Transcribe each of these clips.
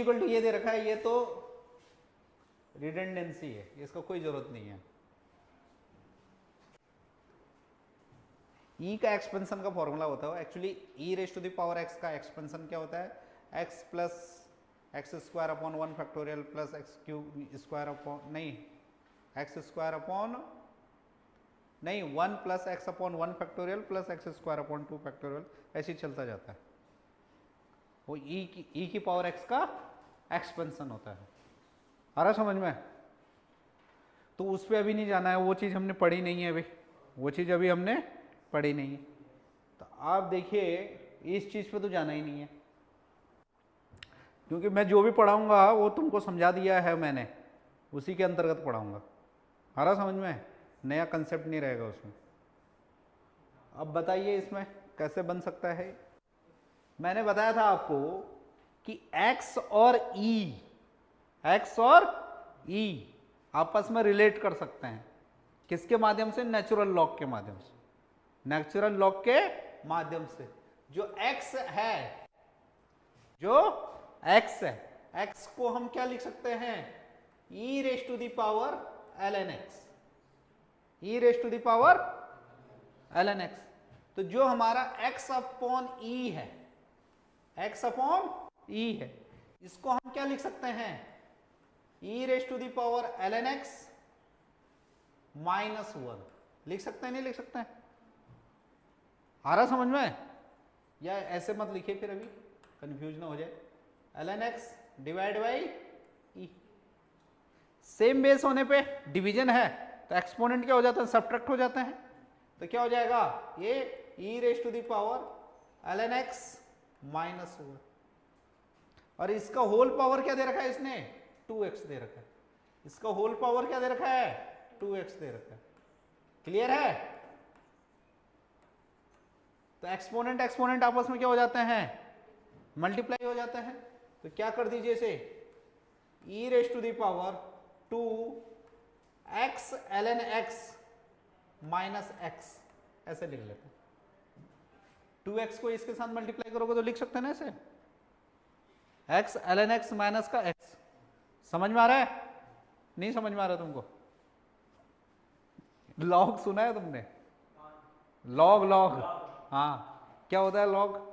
Equal to ये दे रखा है, ये तो रिडंडेंसी है, इसका कोई जरूरत नहीं है। ई का एक्सपेंशन का फॉर्मूला होता है actually, e raise to the power x का एक्सपेंशन क्या होता है, x plus x square upon 1 factorial plus x cube square upon, नहीं एक्स स्क्वायर अपॉन, नहीं 1 plus x upon 1 factorial plus x square upon 2 factorial, ऐसे ही चलता जाता है। वो ई की पावर एक्स का एक्सपेंशन होता है। आ रहा समझ में? तो उस पर अभी नहीं जाना है, वो चीज़ हमने पढ़ी नहीं है अभी, वो चीज़ अभी हमने पढ़ी नहीं है। तो आप देखिए इस चीज़ पे तो जाना ही नहीं है, क्योंकि मैं जो भी पढ़ाऊंगा वो तुमको समझा दिया है मैंने, उसी के अंतर्गत पढ़ाऊंगा। आ रहा समझ में? नया कंसेप्ट नहीं रहेगा उसमें। अब बताइए इसमें कैसे बन सकता है। मैंने बताया था आपको कि x और e आपस में रिलेट कर सकते हैं, किसके माध्यम से? नेचुरल लॉग के माध्यम से। नेचुरल लॉग के माध्यम से जो x है, जो x है, x को हम क्या लिख सकते हैं? e raise to the power ln x, e raise to the power ln x। तो जो हमारा x अपॉन e है, x अपॉन e है, इसको हम क्या लिख सकते हैं? e raise to the power ln x minus 1 लिख सकते हैं, नहीं लिख सकते हैं? आ रहा समझ में? या ऐसे मत लिखिए फिर, अभी कंफ्यूज ना हो जाए। ln x divide by e, same base होने पे डिवीजन है तो एक्सपोनेंट क्या हो जाता है? सब्ट्रैक्ट हो जाते हैं। तो क्या हो जाएगा? ये e raise to the power ln x minus 1, और इसका होल पावर क्या दे रखा है इसने? 2x दे रखा है। इसका होल पावर क्या दे रखा है? 2x दे रखा है। क्लियर है? तो एक्सपोनेंट एक्सपोनेंट आपस में क्या हो जाते हैं? मल्टीप्लाई हो जाते हैं। तो क्या कर दीजिए इसे? e raise to the power 2x ln x minus x, ऐसे लिख लेते हैं। 2x को इसके साथ मल्टीप्लाई करोगे तो लिख सकते हैं ना ऐसे, x ln x माइनस का x। समझ में आ रहा है? नहीं समझ में आ रहा तुमको? लॉग सुना है तुमने? लॉग लॉग, हाँ क्या होता है लॉग?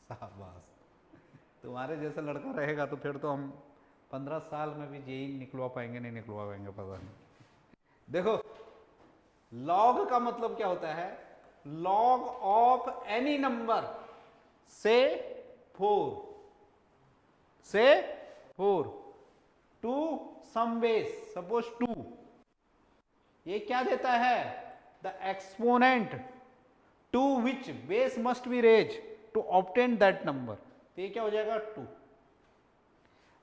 शाबाश, तुम्हारे जैसा लड़का रहेगा तो फिर तो हम 15 साल में भी जेई निकलवा पाएंगे, नहीं निकलवा पाएंगे पता नहीं। देखो लॉग का मतलब क्या होता है? लॉग ऑफ एनी नंबर से 4 टू सम बेस, सपोज 2, ये क्या देता है? The exponent to which base must be raise to obtain that number. तो ये क्या हो जाएगा? 2।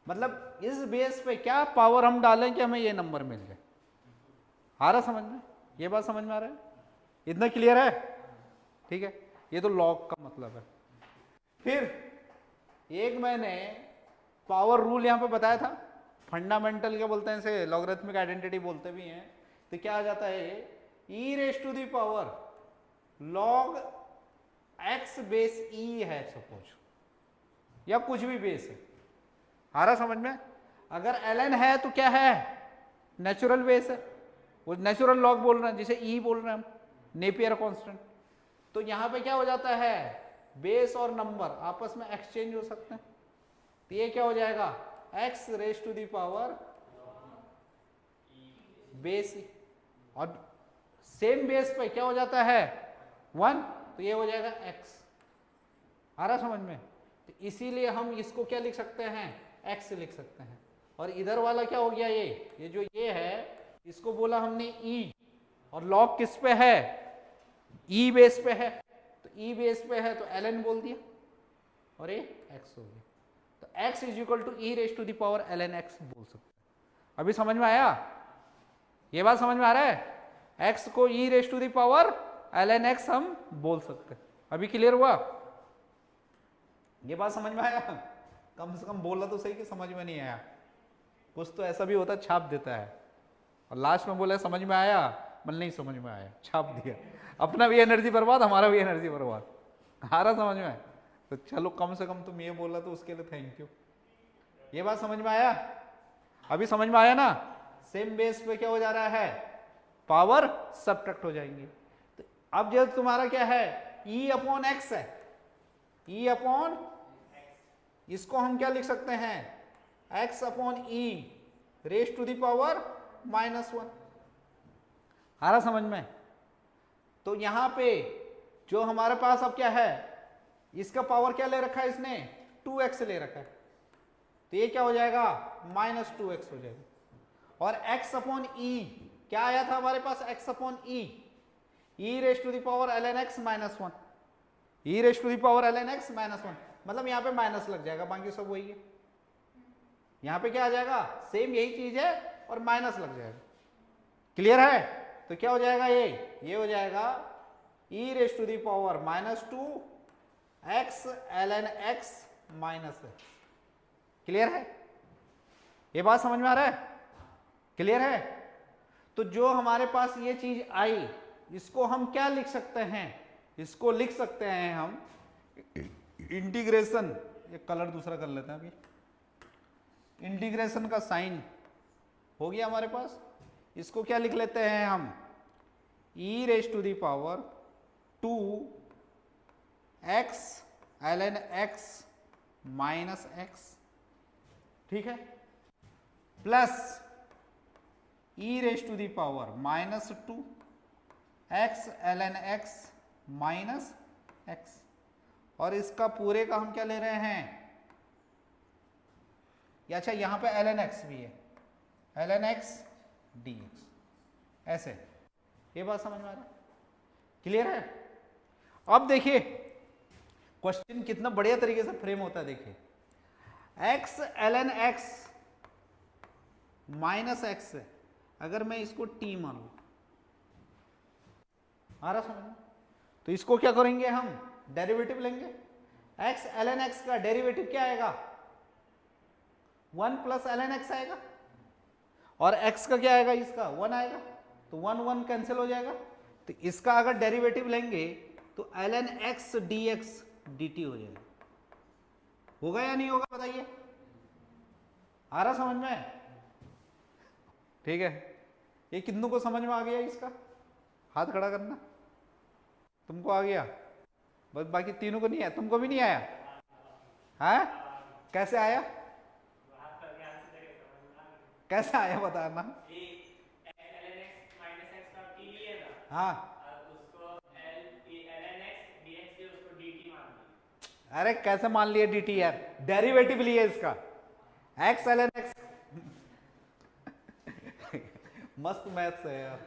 मतलब इस बेस पे क्या पावर हम डालें कि हमें ये नंबर मिल जाए। आ रहा समझ में? ये बात समझ में आ रहा है? इतना क्लियर है? ठीक है, ये तो लॉग का मतलब है। फिर एक मैंने पावर रूल यहां पे बताया था, फंडामेंटल क्या बोलते हैं इसे? लॉगरिथमिक आइडेंटिटी बोलते भी हैं। तो क्या आ जाता है? e raise to the power log x base e है सपोज, या कुछ भी बेस है। आ रहा समझ में? अगर ln है तो क्या है? नेचुरल बेस है, वो नेचुरल लॉग बोल रहे हैं, जिसे e बोल रहे हैं हम, नेपियर कांस्टेंट। तो यहां पे क्या हो जाता है? बेस और नंबर आपस में एक्सचेंज हो सकते हैं। तो ये क्या हो जाएगा? x raise to the power base, और सेम बेस पे क्या हो जाता है? 1, तो ये हो जाएगा x। आ रहा समझ में? तो इसीलिए हम इसको क्या लिख सकते हैं? x लिख सकते हैं। और इधर वाला क्या हो गया? ये जो ये है, इसको बोला हमने e, और log किस पे है? e बेस पे है। तो e बेस पे है तो ln बोल दिया, और ये x हो गया। तो x is equal to e raise to the power ln x बोल सकते हैं। अभी समझ में आया? ये बात समझ में आ रहा है? x को e raise to the power ln x हम बोल सकते हैं। अभी क्लियर हुआ? ये बात समझ में आया? कम से कम बोला तो सही कि समझ में नहीं आया। कुछ तो ऐसा भी होता है छाप देता है, और लास्ट में बोला समझ में आया, मतलब नहीं समझ में आया, छाप दिया। अपना भी एनर्जी बर्बाद, हमारा भी एनर्जी बर्बाद। आ रहा समझ में? तो चलो कम से कम तुम ये बोला तो उसके लिए थैंक यू। ये बात समझ में आया? अभी समझ में आया ना? सेम बेस पे क्या हो जा रहा है, पावर सब्ट्रैक्ट हो जाएंगी। तो अब जो तुम्हारा क्या है, E अपॉन एक्स है, E अपॉन, इसको हम क्या लिख सकते हैं, x upon e raise to the power -1। आ रहा समझ में? तो यहां पे जो हमारे पास अब क्या है, इसका पावर क्या ले रखा है इसने, 2x ले रखा है, तो ये क्या हो जाएगा, -2x हो जाएगा। और x अपॉन ई क्या आया था हमारे पास, x upon e raise to the power ln x -1, e raise to the power ln x -1, मतलब यहाँ पे माइनस लग जाएगा, बाकी सब वही है। यहाँ पे क्या आ जाएगा, सेम यही चीज है और माइनस लग जाएगा। क्लियर है? तो क्या हो जाएगा, ये हो जाएगा e raise to the power -2x ln x -x। Clear है? ये बात समझ में आ रहा है? क्लियर है? तो जो हमारे पास ये चीज आई, इसको हम क्या लिख सकते हैं, इसको लिख सकते हैं हम इंटीग्रेशन, ये कलर दूसरा कर लेते हैं अभी, इंटीग्रेशन का साइन हो गया हमारे पास, इसको क्या लिख लेते हैं हम, e raise to the power 2x ln x -x, ठीक है, plus e raise to the power -2x ln x -x, और इसका पूरे का हम क्या ले रहे हैं, या अच्छा यहां पे ln x भी है, ln x dx, ऐसे। ये बात समझ में आ रहा है? क्लियर है? अब देखिए क्वेश्चन कितना बढ़िया तरीके से फ्रेम होता है, देखिए x ln x -x है, अगर मैं इसको t मान लूं, आ रहा समझ में? तो इसको क्या करेंगे हम, डेरिवेटिव लेंगे। x ln x का डेरिवेटिव क्या आएगा, 1 प्लस ln x आएगा, और x का क्या आएगा, इसका 1 आएगा, तो 1 1 कैंसिल हो जाएगा। तो इसका अगर डेरिवेटिव लेंगे तो ln x dx dt हो जाएगा। होगा या नहीं होगा बताइए? आ रहा समझ में? ठीक है, ये कितनों को समझ में आ गया इसका, हाथ खड़ा करना। तुमको आ गया, बस बाकी तीनों को नहीं आया, तुमको भी नहीं आया? है? कैसे आया, कैसे आया बताना। हाँ, अरे कैसे मान लिया dt यार, डेरिवेटिव लिया इसका, x ln x मस्त मैथ्स है यार,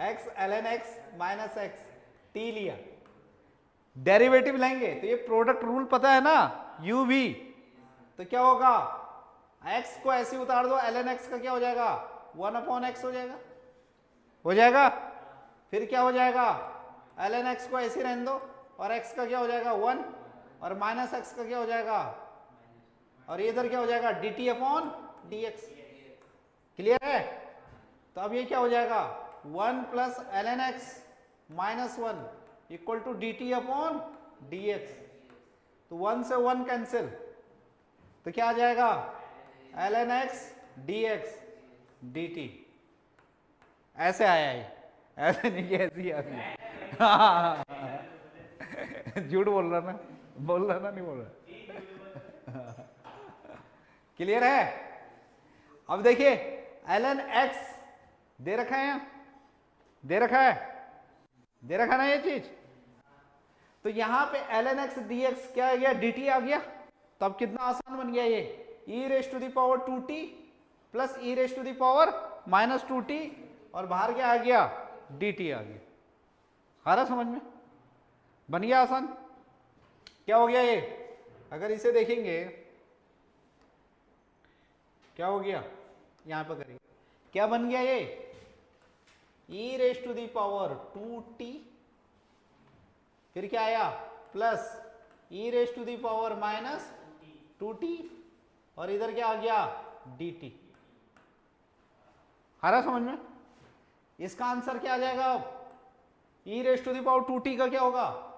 x ln x -x t लिया, डेरिवेटिव लेंगे तो ये प्रोडक्ट रूल पता है ना, u v, तो क्या होगा, x को ऐसे उतार दो, ln x का क्या हो जाएगा, 1/x हो जाएगा, हो जाएगा। फिर क्या हो जाएगा, ln x को ऐसे रहने दो, और x का क्या हो जाएगा 1, और -x का क्या हो जाएगा, और इधर क्या हो जाएगा dt अपॉन dx। क्लियर है? तो अब ये क्या हो जाएगा, 1 plus ln x -1 equal to dt upon dx, तो 1 से 1 कैंसिल, तो क्या आ जाएगा, ln x dx dt। ऐसे आया है, ऐसे नहीं कि ऐसी आ रही है। झूठ बोल रहा ना, बोल रहा ना, नहीं बोल रहा। क्लियर है? अब देखिए ln x दे रखा है, यहाँ दे रखा है, दे रखा ना ये चीज, तो यहां पे ln x dx क्या आ गया, dt आ गया। तो अब कितना आसान बन गया ये, e raise to the power 2t plus e raise to the power -2t, और बाहर क्या आ गया, dt आ गया। आ रहा समझ में? बन गया आसान। क्या हो गया ये, अगर इसे देखेंगे क्या हो गया, यहां पर करेंगे, क्या बन गया ये, e raise to the power 2t, फिर क्या आया plus e raise to the power -2t, और इधर क्या आ गया dt। आ रहा समझ में? इसका आंसर क्या आ जाएगा, अब e raise to the power 2t का क्या होगा,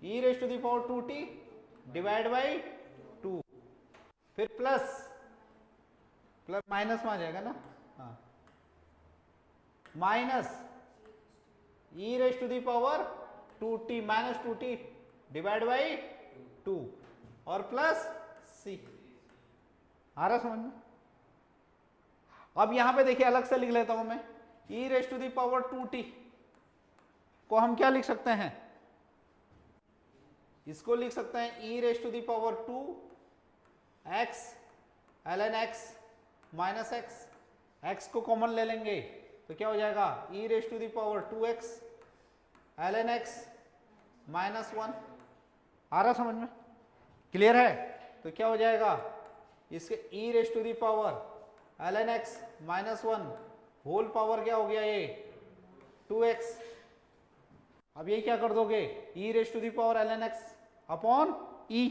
e raise to the power 2t divide by 2, फिर प्लस माइनस में आ जाएगा ना, हाँ, minus e raise to the power 2t minus 2t divide by 2 और प्लस सी। आ रहा समझ में? अब यहां पे देखिए अलग से लिख लेता हूं मैं, e raise to the power 2t को हम क्या लिख सकते हैं, इसको लिख सकते हैं e raise to the power 2 x ln x minus x, x को कॉमन ले लेंगे तो क्या हो जाएगा e raise to the power 2x ln x minus 1। आ रहा समझ में? क्लियर है? तो क्या हो जाएगा, इसके e raise to the power ln x minus 1 whole power क्या हो गया ये 2x। अब ये क्या कर दोगे, e raise to the power ln x upon e,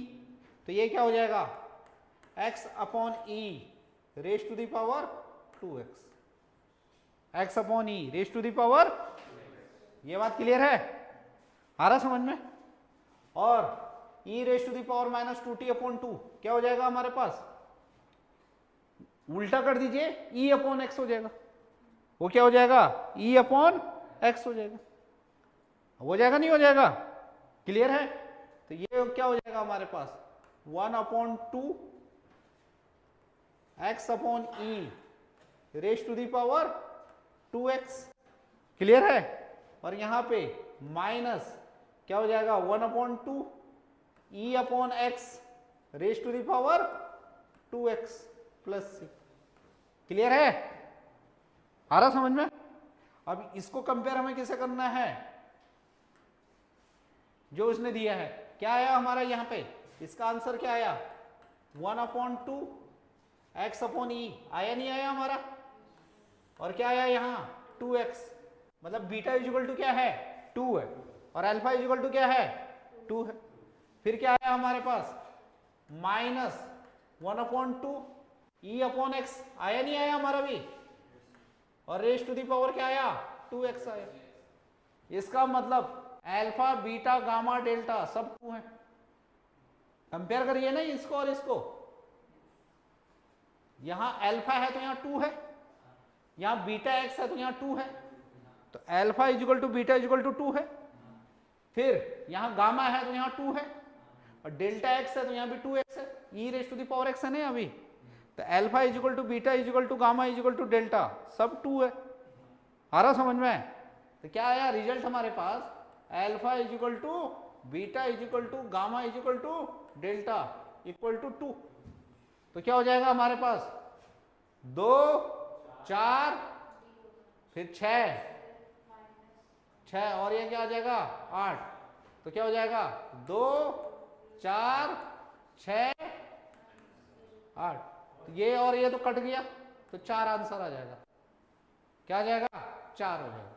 तो ये क्या हो जाएगा x upon e raise to the power 2x, x upon e raise to the power, ये बात क्लियर है? आ रहा समझ में? और e raise to the power minus 2t upon 2 क्या हो जाएगा हमारे पास, उल्टा कर दीजिए, ई अपॉन एक्स हो जाएगा, वो क्या हो जाएगा ई अपॉन एक्स हो जाएगा, हो जाएगा नहीं हो जाएगा? क्लियर है? तो ये क्या हो जाएगा हमारे पास 1 upon 2 x upon e raise to the power 2x। Clear है? और यहां पे माइनस क्या हो जाएगा 1 upon 2 e upon x raise to the power 2x plus c. Clear है? आ रहा समझ में? अब इसको कंपेयर हमें किसे करना है, जो उसने दिया है। क्या आया हमारा यहां पे, इसका आंसर क्या आया 1 अपॉन 2 एक्स अपॉन ई, आया नहीं आया हमारा? और क्या आया यहां 2x, मतलब बीटा इक्वल टू क्या है 2 है, और अल्फा इक्वल टू क्या है 2 है। फिर क्या आया हमारे पास minus 1 upon 2 e upon x, आया नहीं आया हमारा भी? और रेज टू दी पावर क्या आया 2x आया। इसका मतलब अल्फा बीटा गामा डेल्टा सब 2 है। कंपेयर करिए ना इसको और इसको, यहां अल्फा है तो यहां 2 है, यहां बीटा एक्स है तो यहां 2 है, तो alpha equal to beta equal to 2 है। फिर यहां गामा है तो यहां 2 है, और डेल्टा एक्स है तो यहां भी 2x है, e raise to the power x है ना अभी, तो alpha equal to beta equal to gamma equal to delta सब 2 है। आ रहा समझ में? तो क्या आया रिजल्ट हमारे पास alpha equal to beta equal to gamma equal to delta equal to 2। तो क्या हो जाएगा हमारे पास 2 4 फिर 6 और ये क्या आ जाएगा 8। तो क्या हो जाएगा 2 4 6 8, तो ये और ये तो कट गया, तो 4 आंसर आ जाएगा। क्या आ जाएगा 4 हो जाएगा।